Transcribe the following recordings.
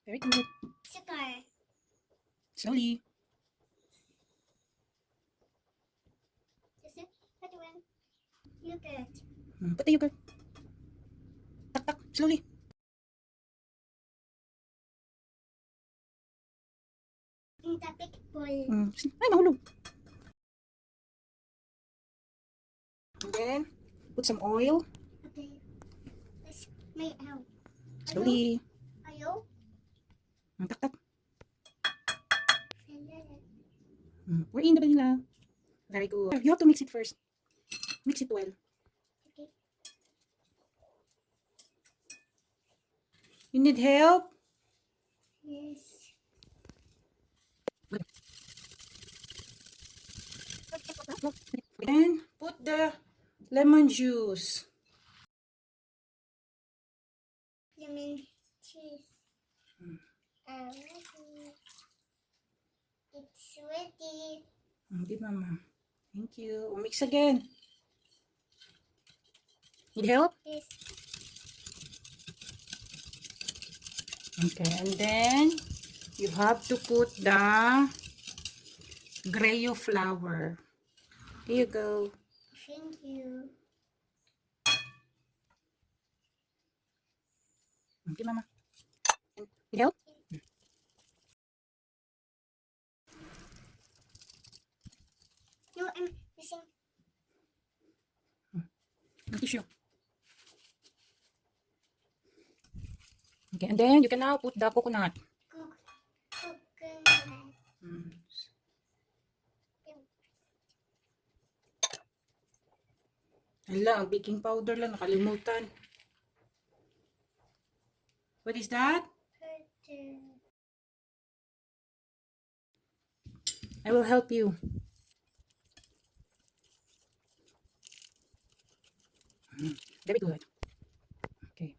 Very good. Sugar. Slowly. Put one. Yogurt. Put the yogurt. Tak, tak. Slowly. In the big bowl. Ay, mahulog. And then, put some oil. Okay. Let's make out. Slowly. Ayaw? Tak, tak. We're in the vanilla. Very good. You have to mix it first. Mix it well. Okay. You need help? Yes. Then, put the lemon juice. Lemon juice. Ready. It's ready. Okay, Mama. Thank you. Mix again. Need help? Yes. Okay, and then you have to put the greo flour. Here you go. Thank you. Okay, Mama. Need help? No, I'm missing. Tissue. Okay, and then you can now put the coconut. Coconut. Hala, ang baking powder lang, nakalimutan. What is that? I will help you. Very good. Okay.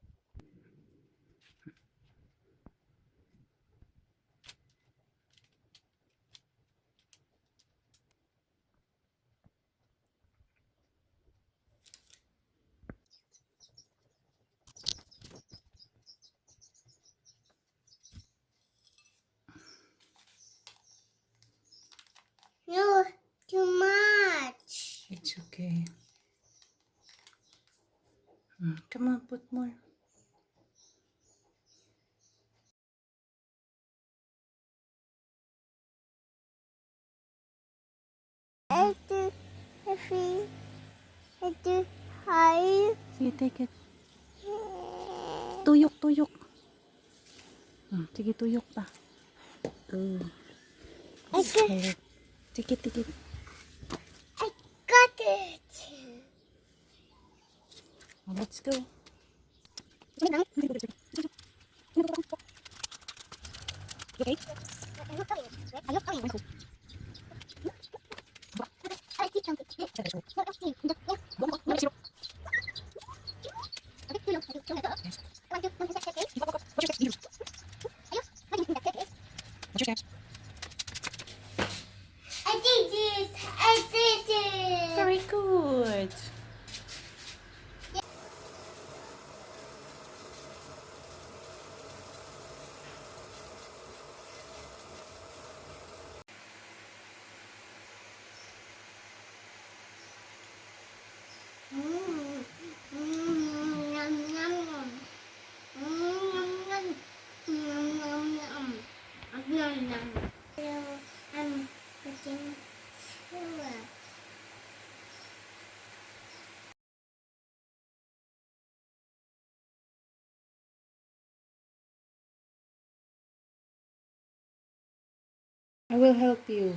No, too much. It's okay. Come on, put more. I do heavy. I do high. Sige, take it. Tuyok, tuyok. Sige, tuyok pa. I got, Tikit, tikit. I got it. Let's go. Okay. Okay. I'm not coming. I'm not coming. I keep jumping. What's your steps? I did it. I did it. Very good. I'm putting sugar. I will help you.